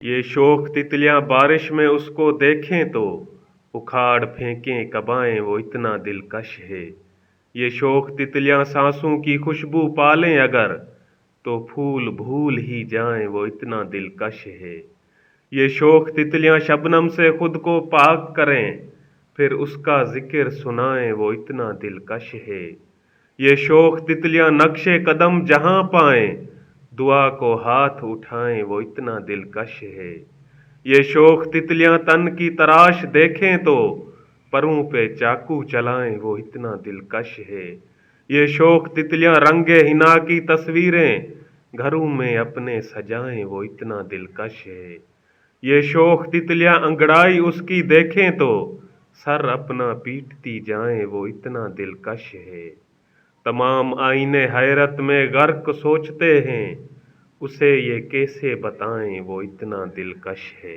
ये शोख तितलियां बारिश में उसको देखें तो उखाड़ फेंकें कबाएं, वो इतना दिलकश है। ये शोख तितलियां सांसों की खुशबू पालें अगर, तो फूल भूल ही जाएं, वो इतना दिलकश है। ये शोख तितलियां शबनम से खुद को पाक करें, फिर उसका जिक्र सुनाएं, वो इतना दिलकश है। ये शोख तितलियां नक्शे कदम जहां पाएं, दुआ को हाथ उठाएं, वो इतना दिलकश है। ये शोख तितलियां तन की तराश देखें तो परों पे चाकू चलाएं, वो इतना दिलकश है। ये शोख तितलियां रंगे हिना की तस्वीरें घरों में अपने सजाएं, वो इतना दिलकश है। ये शोख तितलियां अंगड़ाई उसकी देखें तो सर अपना पीटती जाएं, वो इतना दिलकश है। तमाम आईने हैरत में गर्क सोचते हैं, उसे ये कैसे बताएं, वो इतना दिलकश है।